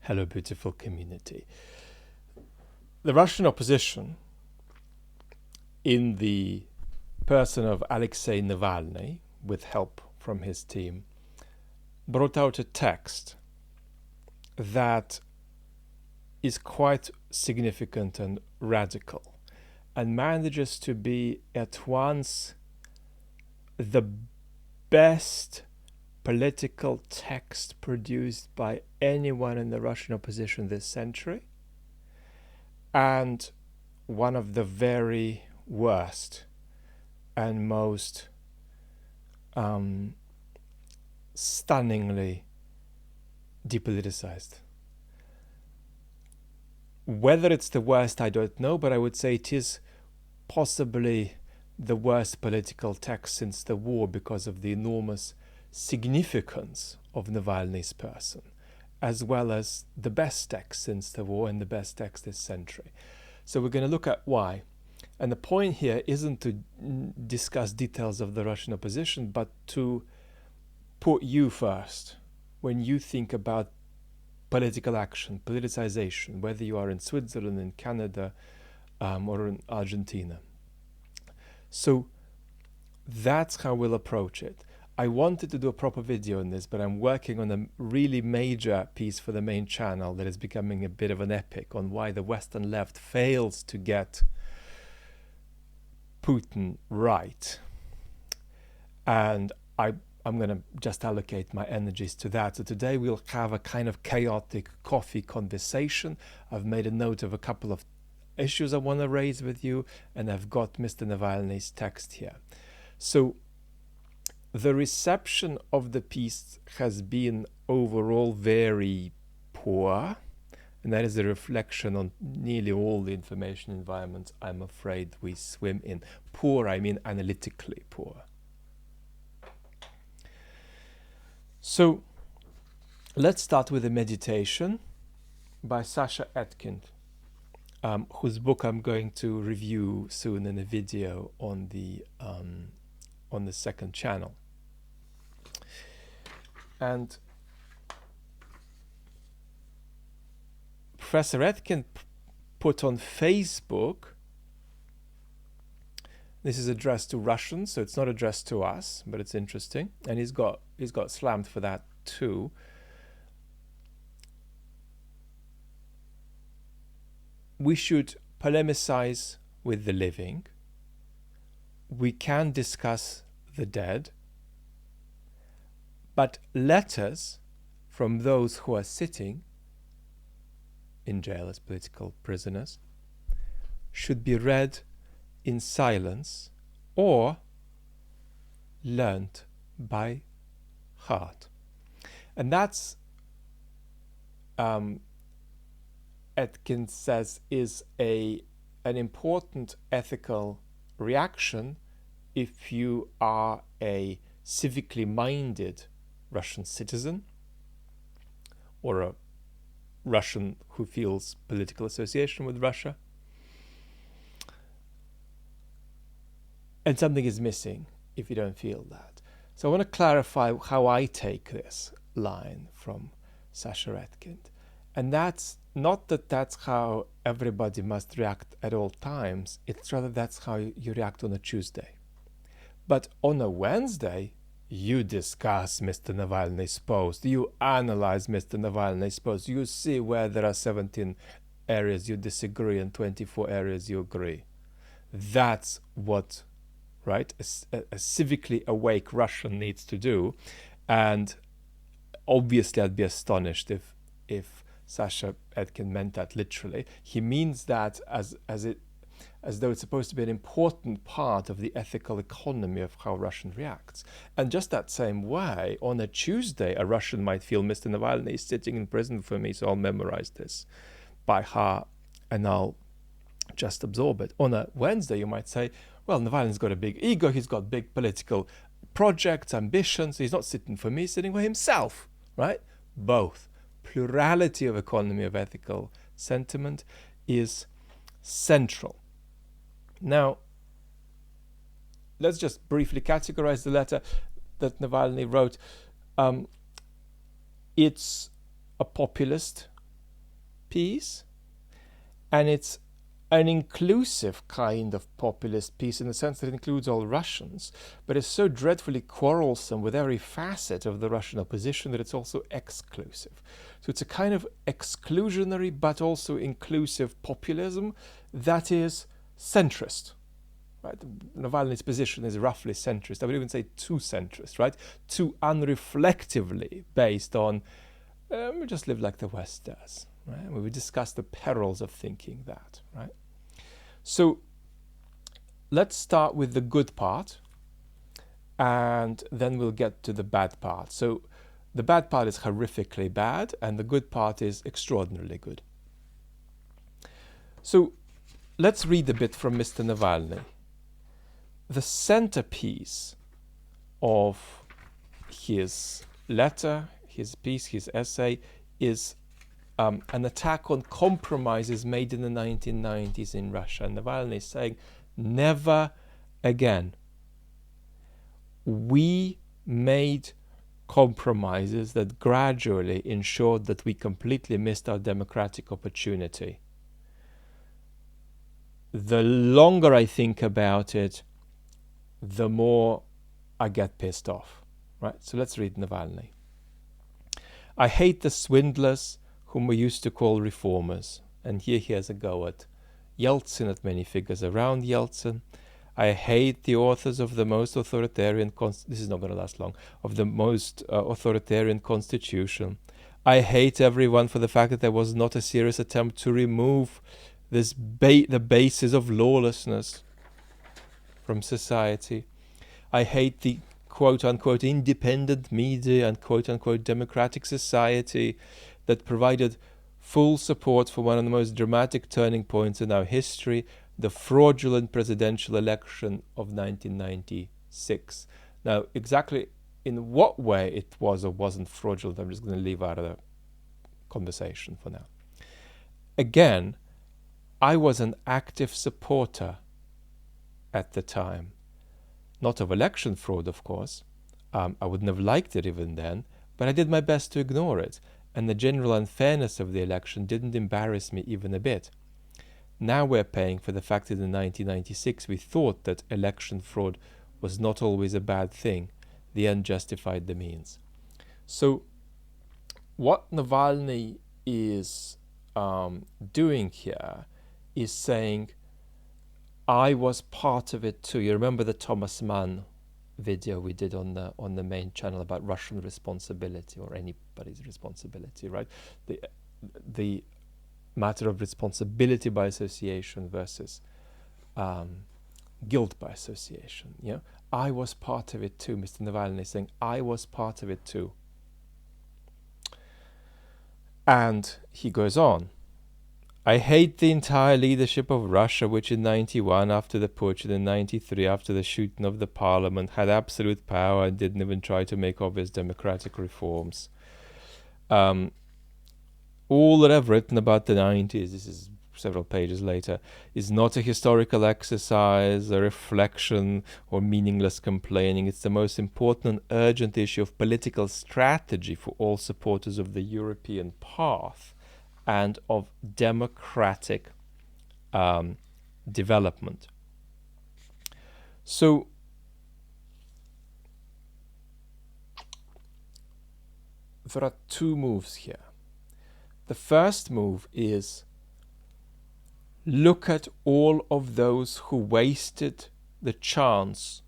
Hello, beautiful community. The Russian opposition, in the person of Alexei Navalny, with help from his team, brought out a text that is quite significant and radical, and manages to be at once the best political text produced by anyone in the Russian opposition this century, and one of the very worst and most stunningly depoliticized. Whether it's the worst, I don't know, but I would say it is possibly the worst political text since the war because of the enormous significance of Navalny's person, as well as the best text since the war and the best text this century. So we're going to look at why. And the point here isn't to discuss details of the Russian opposition, but to put you first when you think about political action, politicization, whether you are in Switzerland, in Canada, or in Argentina. So that's how we'll approach it. I wanted to do a proper video on this, but I'm working on a really major piece for the main channel that is becoming a bit of an epic on why the Western left fails to get Putin right. And I'm going to just allocate my energies to that. So today we'll have a kind of chaotic coffee conversation. I've made a note of a couple of issues I want to raise with you, and I've got Mr. Navalny's text here. So the reception of the piece has been overall very poor, and that is a reflection on nearly all the information environments I'm afraid we swim in. Poor, I mean analytically poor. So let's start with a meditation by Sasha Etkind, whose book I'm going to review soon in a video on the second channel. And Professor Etkind put on Facebook, this is addressed to Russians, so it's not addressed to us, but it's interesting, and he's got slammed for that too. We should polemicize with the living. We can discuss the dead, but letters from those who are sitting in jail as political prisoners should be read in silence or learnt by heart. And that's, Etkind says, is an important ethical reaction if you are a civically minded Russian citizen or a Russian who feels political association with Russia. And something is missing if you don't feel that. So I want to clarify how I take this line from Sasha Etkind. And that's not that that's how everybody must react at all times. It's rather that's how you react on a Tuesday. But on a Wednesday, you discuss Mr. Navalny's post. You analyze Mr. Navalny's post. You see where there are 17 areas you disagree and 24 areas you agree. That's what, right, a civically awake Russian needs to do. And obviously I'd be astonished if Sasha Etkind meant that literally. He means that as though it's supposed to be an important part of the ethical economy of how Russia reacts. And just that same way, on a Tuesday, a Russian might feel Mr. Navalny is sitting in prison for me, so I'll memorize this by heart and I'll just absorb it. On a Wednesday, you might say, well, Navalny's got a big ego, he's got big political projects, ambitions, he's not sitting for me, he's sitting for himself, right? Both. Plurality of economy of ethical sentiment is central. Now, let's just briefly categorize the letter that Navalny wrote. It's a populist piece, and it's an inclusive kind of populist piece in the sense that it includes all Russians, but it's so dreadfully quarrelsome with every facet of the Russian opposition that it's also exclusive. So it's a kind of exclusionary but also inclusive populism that is centrist. Right? Navalny's position is roughly centrist. I would even say too centrist, right? Too unreflectively based on we just live like the West does. Right? We discuss the perils of thinking that, right? So let's start with the good part, and then we'll get to the bad part. So the bad part is horrifically bad, and the good part is extraordinarily good. So let's read a bit from Mr. Navalny. The centerpiece of his letter, his piece, his essay, is an attack on compromises made in the 1990s in Russia. And Navalny is saying, never again. We made compromises that gradually ensured that we completely missed our democratic opportunity. The longer I think about it, the more I get pissed off. Right? So let's read Navalny. I hate the swindlers whom we used to call reformers. And here he has a go at Yeltsin, at many figures around Yeltsin. I hate the authors of the most authoritarian, this is not going to last long, of the most authoritarian constitution. I hate everyone for the fact that there was not a serious attempt to remove this the basis of lawlessness from society. I hate the quote-unquote independent media and quote-unquote democratic society that provided full support for one of the most dramatic turning points in our history, the fraudulent presidential election of 1996. Now, exactly in what way it was or wasn't fraudulent, I'm just going to leave out of the conversation for now. Again, I was an active supporter at the time. Not of election fraud, of course. I wouldn't have liked it even then, but I did my best to ignore it. And the general unfairness of the election didn't embarrass me even a bit. Now we're paying for the fact that in 1996 we thought that election fraud was not always a bad thing. The end justified the means. So what Navalny is doing here is saying, I was part of it too. You remember the Thomas Mann video we did on the main channel about Russian responsibility, or anybody's responsibility, right? The matter of responsibility by association versus guilt by association. You know, I was part of it too. Mr. Navalny is saying, I was part of it too. And he goes on. I hate the entire leadership of Russia, which in 91, after the putsch, and in 93, after the shooting of the parliament, had absolute power and didn't even try to make obvious democratic reforms. All that I've written about the 90s, this is several pages later, is not a historical exercise, a reflection, or meaningless complaining. It's the most important and urgent issue of political strategy for all supporters of the European path and of democratic development. So there are two moves here. The first move is look at all of those who wasted the chance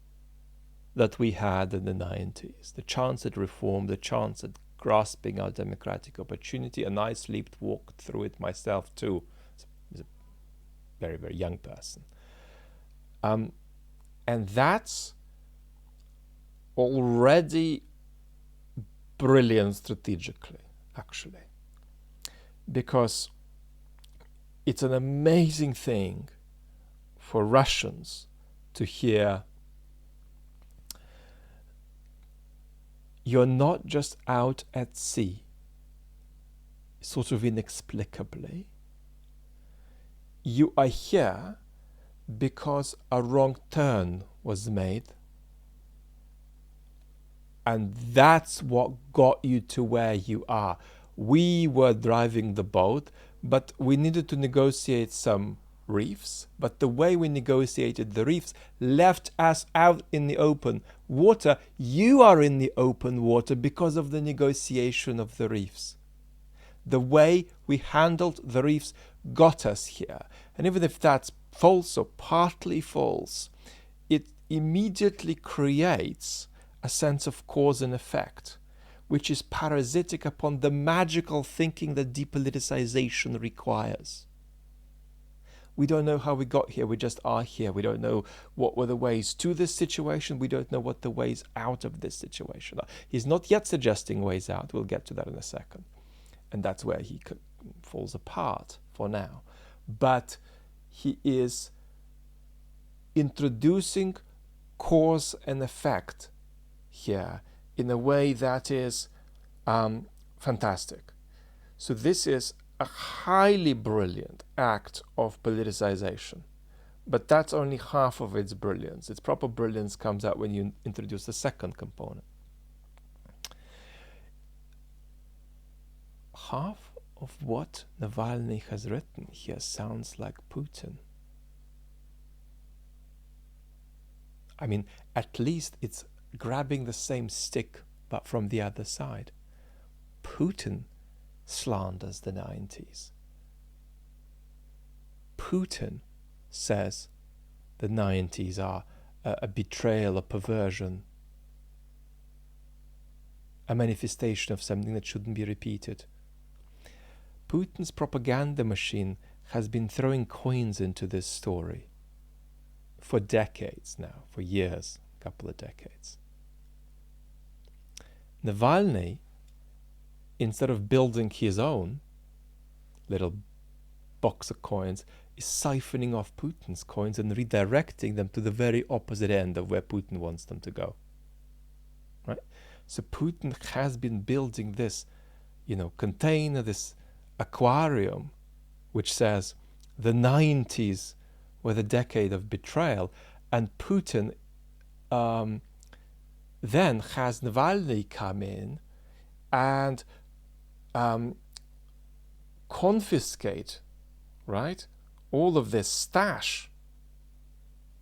that we had in the 90s, the chance at reform, the chance at grasping our democratic opportunity, and I sleepwalked through it myself too, as a very, very young person. And that's already brilliant strategically, actually, because it's an amazing thing for Russians to hear you're not just out at sea, sort of inexplicably. You are here because a wrong turn was made. And that's what got you to where you are. We were driving the boat, but we needed to negotiate some reefs. But the way we negotiated the reefs left us out in the open water. You are in the open water because of the negotiation of the reefs. The way we handled the reefs got us here. And even if that's false or partly false, it immediately creates a sense of cause and effect, which is parasitic upon the magical thinking that depoliticization requires. We don't know how we got here, we just are here. We don't know what were the ways to this situation, we don't know what the ways out of this situation are. He's not yet suggesting ways out, we'll get to that in a second. And that's where he falls apart for now. But he is introducing cause and effect here in a way that is fantastic. So this is a highly brilliant act of politicization. But that's only half of its brilliance. Its proper brilliance comes out when you introduce the second component. Half of what Navalny has written here sounds like Putin. I mean, at least it's grabbing the same stick, but from the other side. Putin slanders the 90s. Putin says the 90s are a betrayal, a perversion, a manifestation of something that shouldn't be repeated. Putin's propaganda machine has been throwing coins into this story for decades now, for years, a couple of decades. Navalny, instead of building his own little box of coins, is siphoning off Putin's coins and redirecting them to the very opposite end of where Putin wants them to go. Right? So Putin has been building this, container, this aquarium, which says the 90s were the decade of betrayal, and Putin then has Navalny come in and confiscate, right, all of this stash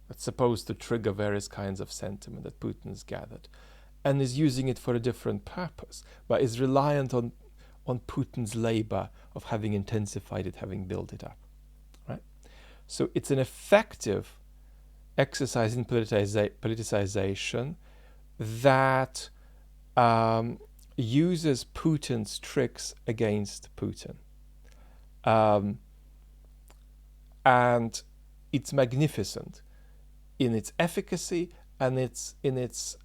that's supposed to trigger various kinds of sentiment that Putin's gathered, and is using it for a different purpose, but is reliant on Putin's labor of having intensified it, having built it up, right? So it's an effective exercise in politicization that uses Putin's tricks against Putin. And it's magnificent in its efficacy and in its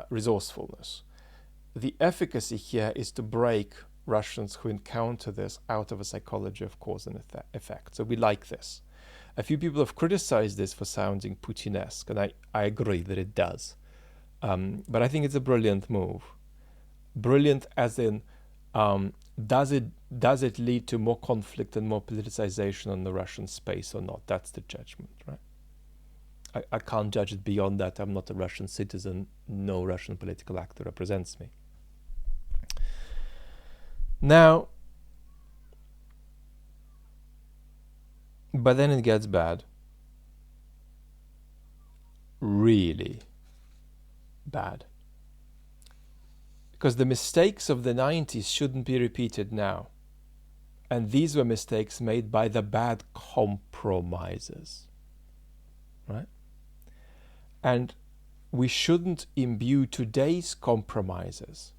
resourcefulness. The efficacy here is to break Russians who encounter this out of a psychology of cause and effect. So we like this. A few people have criticized this for sounding Putinesque, and I agree that it does. But I think it's a brilliant move. Brilliant as in, does it lead to more conflict and more politicization on the Russian space or not? That's the judgment, right? I can't judge it beyond that. I'm not a Russian citizen. No Russian political actor represents me. Now, but then it gets bad. Really bad. Because the mistakes of the 90s shouldn't be repeated now. And these were mistakes made by the bad compromisers. Right? And we shouldn't imbue today's compromisers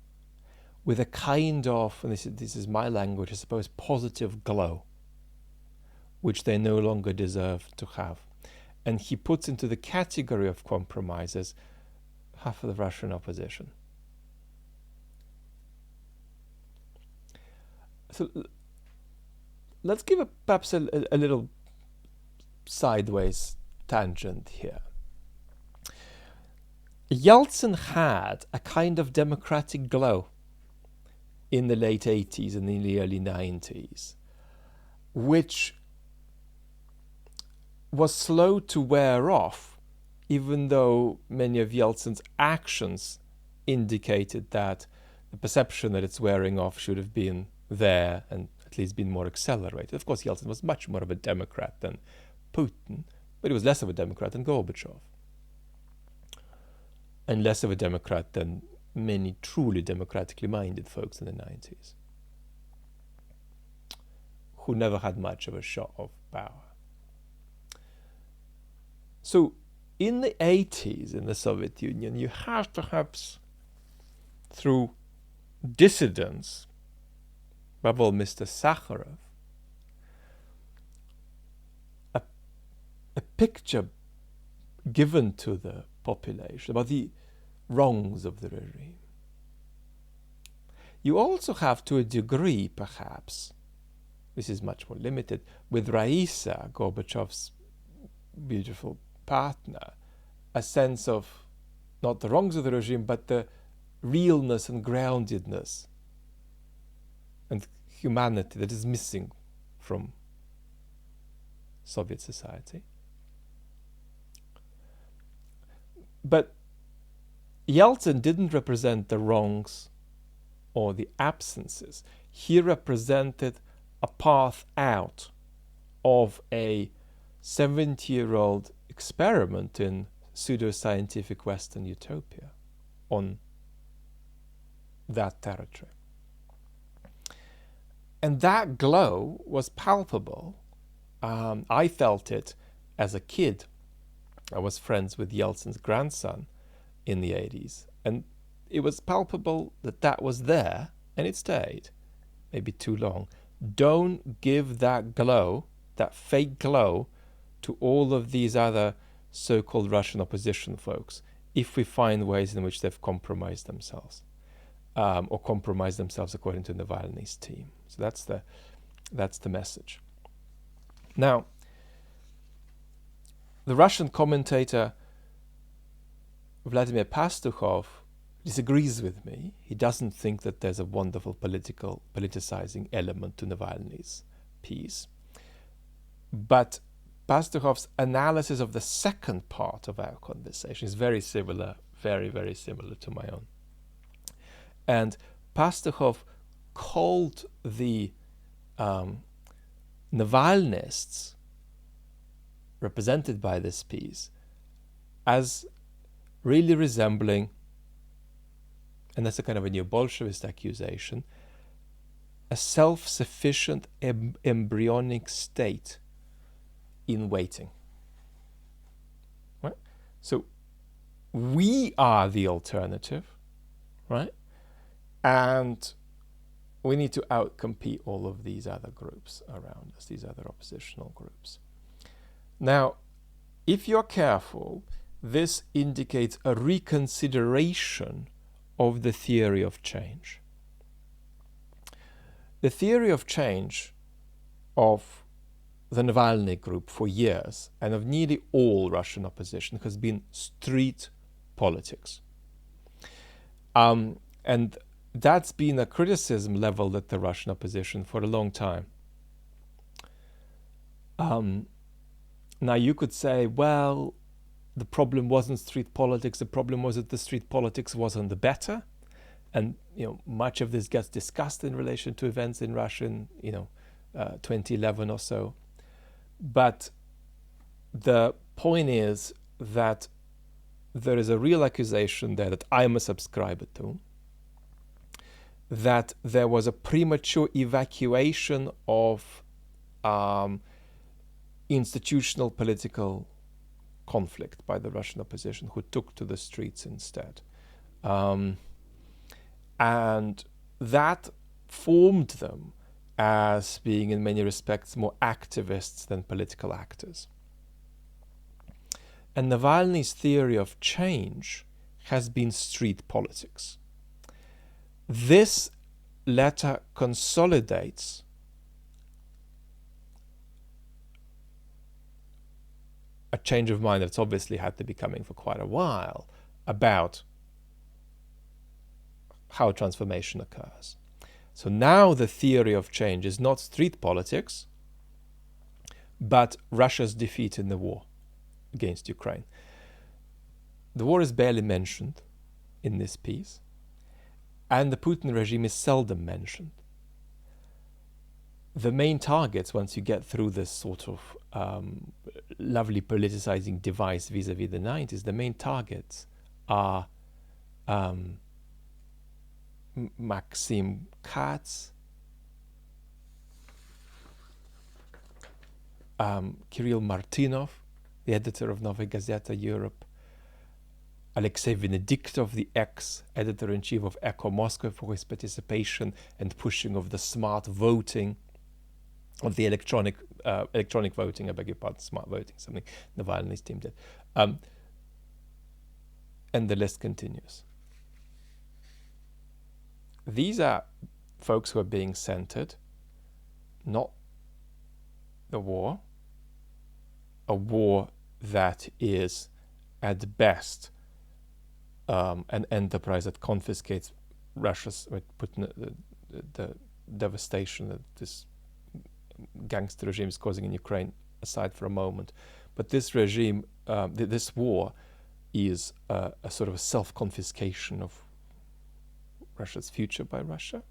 with a kind of, and this is my language, I suppose, positive glow, which they no longer deserve to have. And he puts into the category of compromisers half of the Russian opposition. So let's give perhaps a little sideways tangent here. Yeltsin had a kind of democratic glow in the late 80s and in the early 90s, which was slow to wear off, even though many of Yeltsin's actions indicated that the perception that it's wearing off should have been there and at least been more accelerated. Of course, Yeltsin was much more of a Democrat than Putin, but he was less of a Democrat than Gorbachev, and less of a Democrat than many truly democratically minded folks in the 90s, who never had much of a shot of power. So in the 80s in the Soviet Union, you have perhaps, through dissidents, above all Mr. Sakharov, a picture given to the population about the wrongs of the regime. You also have, to a degree perhaps, this is much more limited, with Raisa, Gorbachev's beautiful partner, a sense of not the wrongs of the regime, but the realness and groundedness and humanity that is missing from Soviet society. But Yeltsin didn't represent the wrongs or the absences. He represented a path out of a 70-year-old experiment in pseudoscientific Western utopia on that territory. And that glow was palpable. I felt it as a kid. I was friends with Yeltsin's grandson in the 80s, and it was palpable that that was there, and it stayed, maybe too long. Don't give that glow, that fake glow, to all of these other so-called Russian opposition folks, if we find ways in which they've compromised themselves, or compromised themselves according to Navalny's team. So that's the message. Now, the Russian commentator Vladimir Pastukhov disagrees with me. He doesn't think that there's a wonderful politicizing element to Navalny's piece. But Pastukhov's analysis of the second part of our conversation is very similar, very, very similar to my own. And Pastukhov called the Navalnyists represented by this piece as really resembling, and that's a kind of a new Bolshevist accusation, a self-sufficient embryonic state in waiting. Right? So we are the alternative, right? And we need to outcompete all of these other groups around us, these other oppositional groups. Now, if you're careful, this indicates a reconsideration of the theory of change. The theory of change of the Navalny group for years, and of nearly all Russian opposition, has been street politics. And that's been a criticism leveled at the Russian opposition for a long time. Now you could say, well, the problem wasn't street politics, the problem was that the street politics wasn't the better. And much of this gets discussed in relation to events in Russia in 2011 or so. But the point is that there is a real accusation there that I'm a subscriber to, that there was a premature evacuation of institutional political conflict by the Russian opposition, who took to the streets instead. And that formed them as being, in many respects, more activists than political actors. And Navalny's theory of change has been street politics. This letter consolidates a change of mind that's obviously had to be coming for quite a while about how transformation occurs. So now the theory of change is not street politics, but Russia's defeat in the war against Ukraine. The war is barely mentioned in this piece, and the Putin regime is seldom mentioned. the main targets, once you get through this sort of lovely politicizing device vis-a-vis the 90s, the main targets are Maxim Katz, Kirill Martynov, the editor of Novaya Gazeta Europe, Alexei Venediktov, the ex-editor-in-chief of Echo Moscow, for his participation and pushing of the smart voting, of the electronic voting, I beg your pardon, smart voting, something Navalny's team did. And the list continues. These are folks who are being centered, not the war, a war that is at best an enterprise that confiscates Russia's, putting the devastation that this gangster regime is causing in Ukraine aside for a moment. But this regime, this war, is a sort of a self-confiscation of Russia's future by Russia.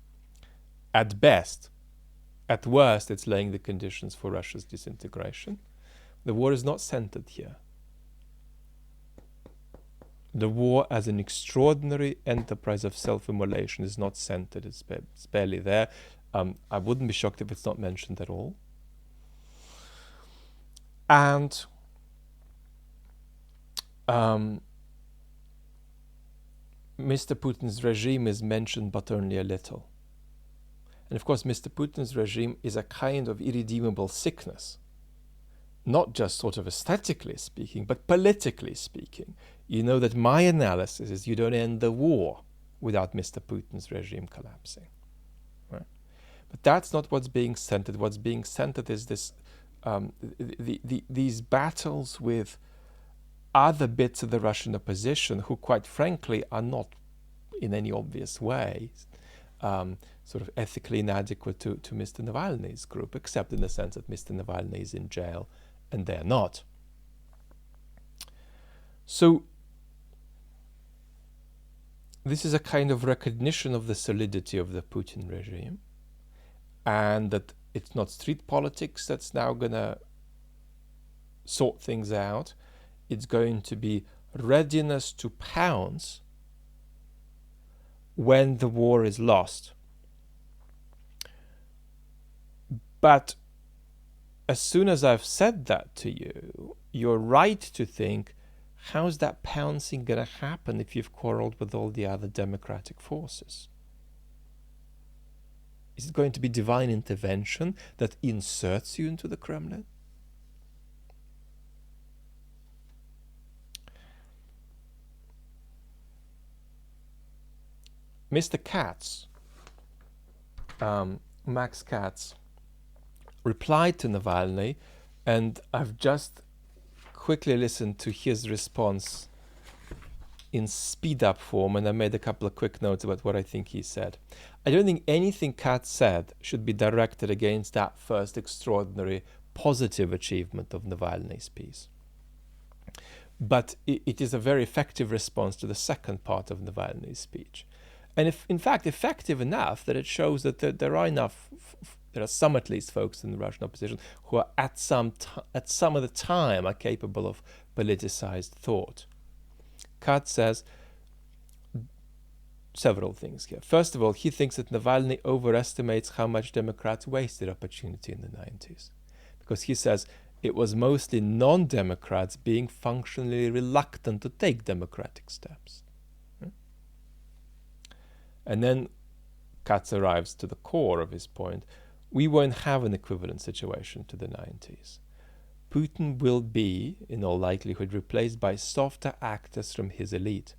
At best. At worst, it's laying the conditions for Russia's disintegration. The war is not centered here. The war as an extraordinary enterprise of self-immolation is not centered. It's barely there. I wouldn't be shocked if it's not mentioned at all. And Mr. Putin's regime is mentioned, but only a little. And of course, Mr. Putin's regime is a kind of irredeemable sickness, not just sort of aesthetically speaking, but politically speaking. You know that my analysis is you don't end the war without Mr. Putin's regime collapsing. Right? But that's not what's being centered. What's being centered is this, these battles with other bits of the Russian opposition who, quite frankly, are not in any obvious way sort of ethically inadequate to Mr. Navalny's group, except in the sense that Mr. Navalny is in jail and they're not. So this is a kind of recognition of the solidity of the Putin regime, and that it's not street politics that's now going to sort things out. It's going to be readiness to pounce when the war is lost. But as soon as I've said that to you, you're right to think, how's that pouncing going to happen if you've quarreled with all the other democratic forces? Is it going to be divine intervention that inserts you into the Kremlin? Mr. Katz, Max Katz, replied to Navalny, and I've just quickly listened to his response in speed-up form, and I made a couple of quick notes about what I think he said. I don't think anything Katz said should be directed against that first extraordinary positive achievement of Navalny's piece. But it is a very effective response to the second part of Navalny's speech. And if, in fact, effective enough that it shows that there are enough, there are some at least folks in the Russian opposition who are at some of the time are capable of politicized thought. Katz says several things here. First of all, he thinks that Navalny overestimates how much Democrats wasted opportunity in the 90s. Because he says it was mostly non-Democrats being functionally reluctant to take democratic steps. And then Katz arrives to the core of his point. We won't have an equivalent situation to the 90s. Putin will be, in all likelihood, replaced by softer actors from his elite.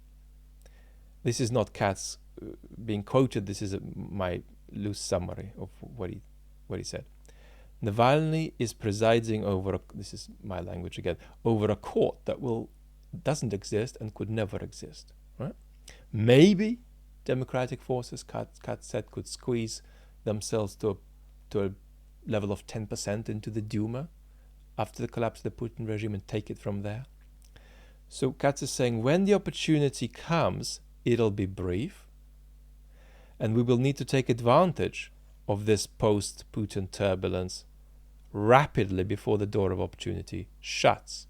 This is not Katz being quoted. This is my loose summary of what he said. Navalny is presiding over, this is my language again, over a court that doesn't exist and could never exist. Right? Maybe democratic forces, Katz said, could squeeze themselves to a level of 10% into the Duma after the collapse of the Putin regime and take it from there. So Katz is saying when the opportunity comes, it'll be brief, and we will need to take advantage of this post-Putin turbulence rapidly before the door of opportunity shuts.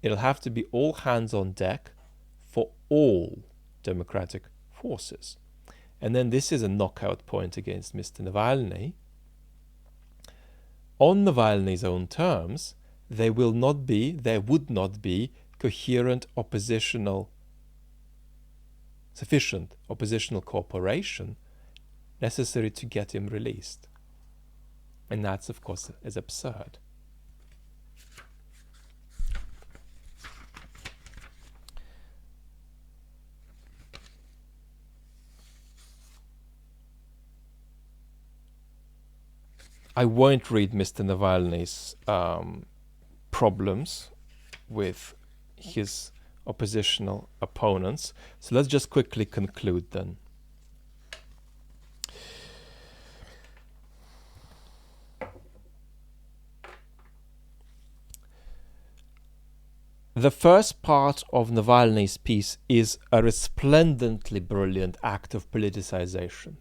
It'll have to be all hands on deck for all democratic forces. And then this is a knockout point against Mr. Navalny. On Navalny's own terms, there would not be sufficient oppositional cooperation necessary to get him released. And that's, of course, is absurd. I won't read Mr. Navalny's problems with his oppositional opponents. So let's just quickly conclude then. The first part of Navalny's piece is a resplendently brilliant act of politicization.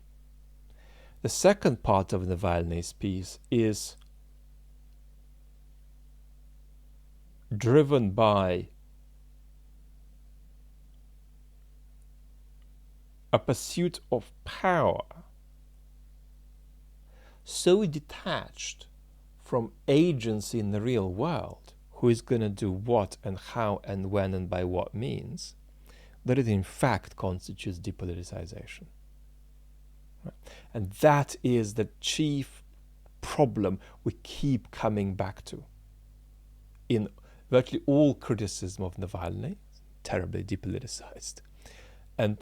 The second part of Navalny's piece is driven by a pursuit of power so detached from agency in the real world, who is going to do what and how and when and by what means, that it in fact constitutes depoliticization. Right? And that is the chief problem we keep coming back to in virtually all criticism of Navalny, terribly depoliticized. And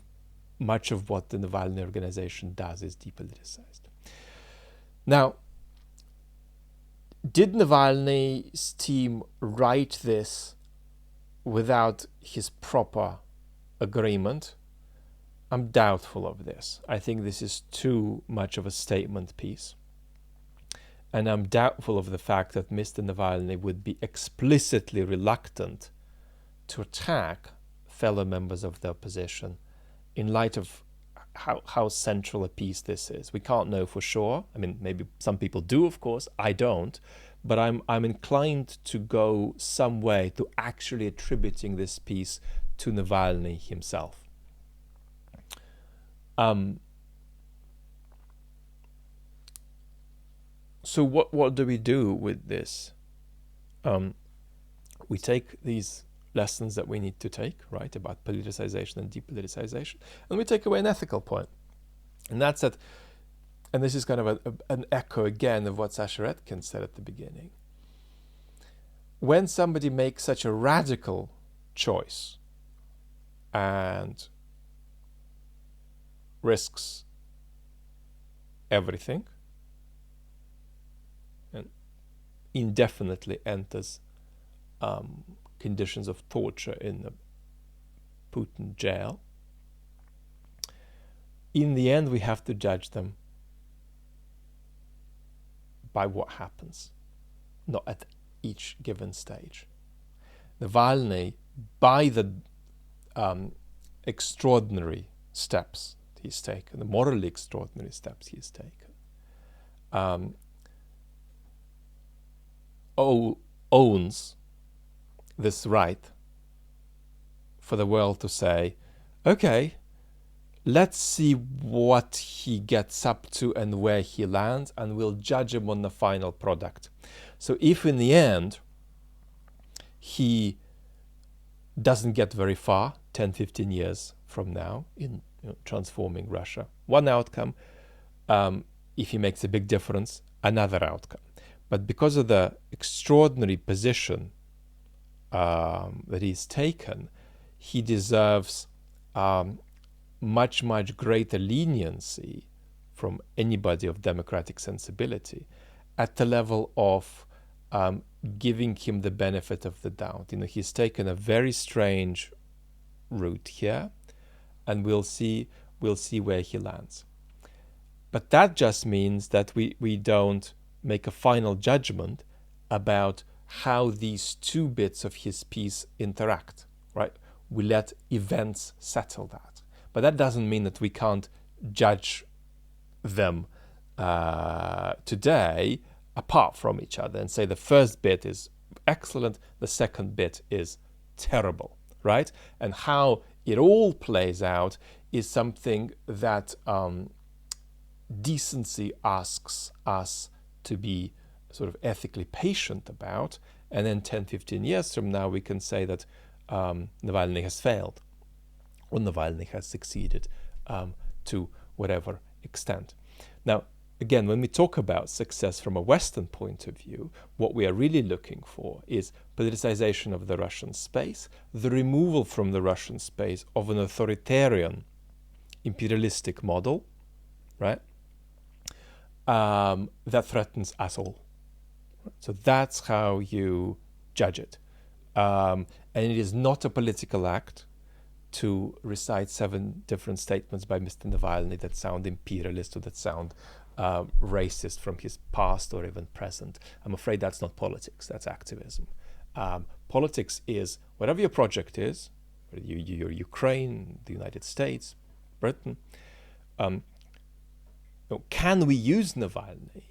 much of what the Navalny organization does is depoliticized. Now, did Navalny's team write this without his proper agreement? I'm doubtful of this. I think this is too much of a statement piece. And I'm doubtful of the fact that Mr. Navalny would be explicitly reluctant to attack fellow members of the opposition in light of how central a piece this is. We can't know for sure. I mean, maybe some people do, of course. I don't. But I'm inclined to go some way to actually attributing this piece to Navalny himself. So what do we do with this? We take these lessons that we need to take, right, about politicization and depoliticization, and we take away an ethical point. And that's that, and this is kind of an echo again of what Sasha Etkin said at the beginning. When somebody makes such a radical choice and risks everything and indefinitely enters conditions of torture in the Putin jail, in the end we have to judge them by what happens, not at each given stage. Navalny, by the extraordinary steps he's taken, the morally extraordinary steps he's taken, owns this right for the world to say, okay, let's see what he gets up to and where he lands, and we'll judge him on the final product. So if in the end he doesn't get very far, 10, 15 years from now, in transforming Russia, one outcome. If he makes a big difference, another outcome. But because of the extraordinary position that he's taken, he deserves much, much greater leniency from anybody of democratic sensibility at the level of giving him the benefit of the doubt. He's taken a very strange route here, and we'll see where he lands. But that just means that we don't make a final judgment about how these two bits of his piece interact, right? We let events settle that. But that doesn't mean that we can't judge them today apart from each other and say the first bit is excellent, the second bit is terrible, right? And how it all plays out is something that decency asks us to be sort of ethically patient about. And then 10, 15 years from now, we can say that Navalny has failed or Navalny has succeeded to whatever extent. Now, again, when we talk about success from a Western point of view, what we are really looking for is politicization of the Russian space, the removal from the Russian space of an authoritarian imperialistic model, right, that threatens us all. So that's how you judge it. And it is not a political act to recite 7 different statements by Mr. Navalny that sound imperialist or that sound racist from his past or even present. I'm afraid that's not politics, that's activism. Politics is whatever your project is, whether you're Ukraine, the United States, Britain, can we use Navalny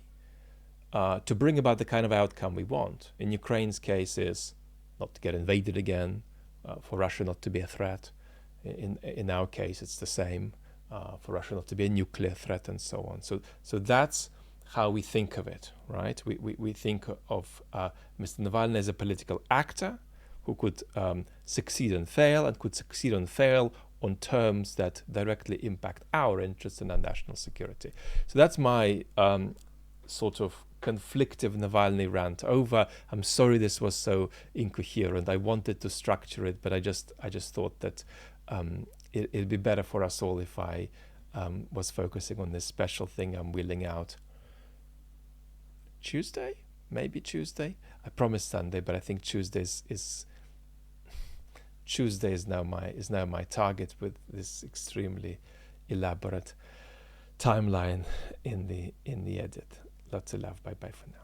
to bring about the kind of outcome we want? In Ukraine's case is not to get invaded again, for Russia not to be a threat. In our case, it's the same, for Russia not to be a nuclear threat and so on. So that's how we think of it, right? We think of Mr. Navalny as a political actor who could succeed and fail, and could succeed and fail on terms that directly impact our interests and our national security. So that's my sort of conflictive Navalny rant over. I'm sorry this was so incoherent. I wanted to structure it, but I just thought that it'd be better for us all if I was focusing on this special thing I'm wheeling out Tuesday, maybe Tuesday. I promised Sunday, but I think Tuesday is now my target with this extremely elaborate timeline in the edit. Lots of love. Bye bye for now.